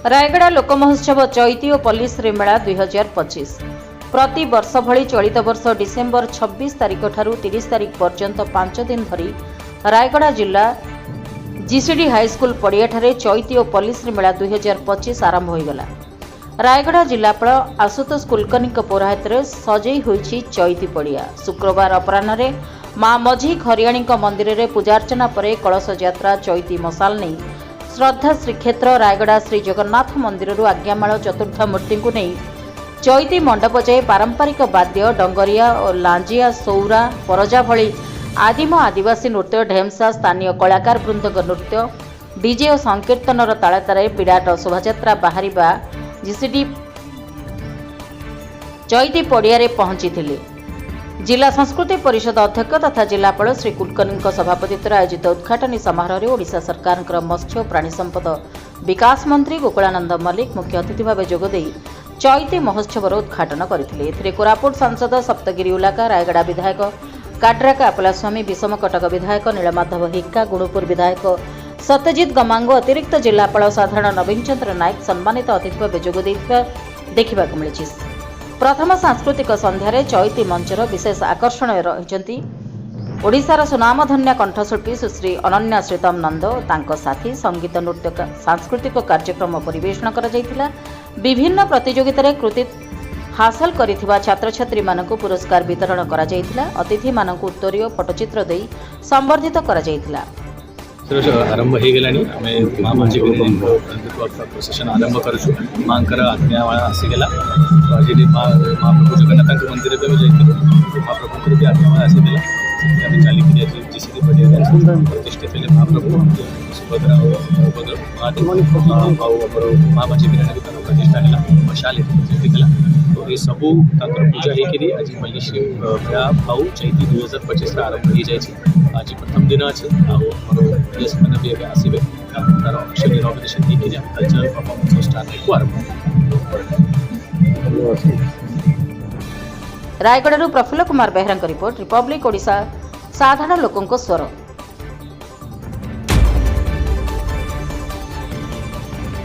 रायगड़ा लोक महोत्सव चैती और पल्लीश्री मेला 2025 प्रति वर्ष भली चलित वर्ष डिसेम्बर 26 तारिख ठारू 30 तारिख पर्यंत 5 दिन धरी रायगड़ा जिला जीसीडी हाईस्कूल पड़िया ठारे चैती और पल्लीश्री मेला 2025 आरंभ हो गला। रायगड़ा जिलापाल आशुतोष कुलकर्णी पौराहित सजई होइछि चैती पड़िया। शुक्रवार अपराह्न मां मझी खरियाणी मंदिर में पूजार्चना पर कलश यात्रा चैती मशाल नहीं श्रद्धा श्रीक्षेत्र रायगड़ा श्री जगन्नाथ मंदिर आज्ञामाल चतुर्थ मूर्ति को नहीं चैती मंडप जाए पारंपरिक वाद्य डंगरिया और लांजिया सौरा परजा भली आदिम आदिवासी नृत्य ढेमसा स्थानीय कलाकार वृंद नृत्य डीजे और संकीर्तन ताले ताले विराट शोभायात्रा बाहर जीसीडी चैती पड़िया पहुंची थे। जिला संस्कृति परिषद अध्यक्ष तथा जिलापाल श्री कुलकर्णी सभापतित्व आयोजित उद्घाटनी समारोह में ओडिशा सरकार मत्स्य और प्राणी संपद विकास मंत्री गोकुलानंद मल्लिक मुख्य अतिथि भाव जोगदे चैती महोत्सव उद्घाटन करते। कोरापुट सांसद सप्तगिरी उलाका रायगड़ा विधायक काड्राक अपलास्वामी विषमकटक विधायक नीलमाधव हिक्का गुणुपुर विधायक सत्यजित गमांग अतिरिक्त जिलापाल साधारण नवीन चंद्र नायक सम्मानित अतिथि भाव जोगदे देखा मिली। प्रथम सांस्कृतिक संध्यारे चैती मंचर विशेष आकर्षण रही ओडिशार सुनामधन्य कंठशिल्पी सुश्री अनन्या श्रीतम नंद तांको साथी संगीत नृत्य सांस्कृतिक कार्यक्रम परिवेषण करा जायतिला। विभिन्न प्रतियोगितारे कृति हासिल करिथिबा छात्र छात्री मानकु पुरस्कार वितरण करा जायतिला। अतिथि मानकु उत्तरीय फटोचित्र देई संबर्धित करा जायतिला। आरंभ हो गलानी आम माँ मझी प्रोसेसन आरंभ करुचु माँ आज्ञा आसीगला तो आज महाप्रभु जगन्नाथ मंदिर में जाइए महाप्रभु भी आज्ञा आसीगला आम चलिए जीसीडी पड़िया प्रतिष्ठित थे महाप्रभु सुभद्रा महादेव माँ मझी बिराणी प्रतिष्ठा है मशाल जीतीला तो ये सबू पूजा होकर आज पल्लीश्री मेला भाव चैती 2025 आरंभ हो जाए। आज प्रथम दिन अच्छे गेस्ट मैंने भी आसवे तार अफिशियल इनॉग्रेशन होकर कल्चरल परफॉर्मेंस स्टार्ट आरंभ। रायगड़ा प्रफुल्ल कुमार बेहरा रिपोर्ट रिपब्लिक ओडिशा साधारण लोकों स्वर।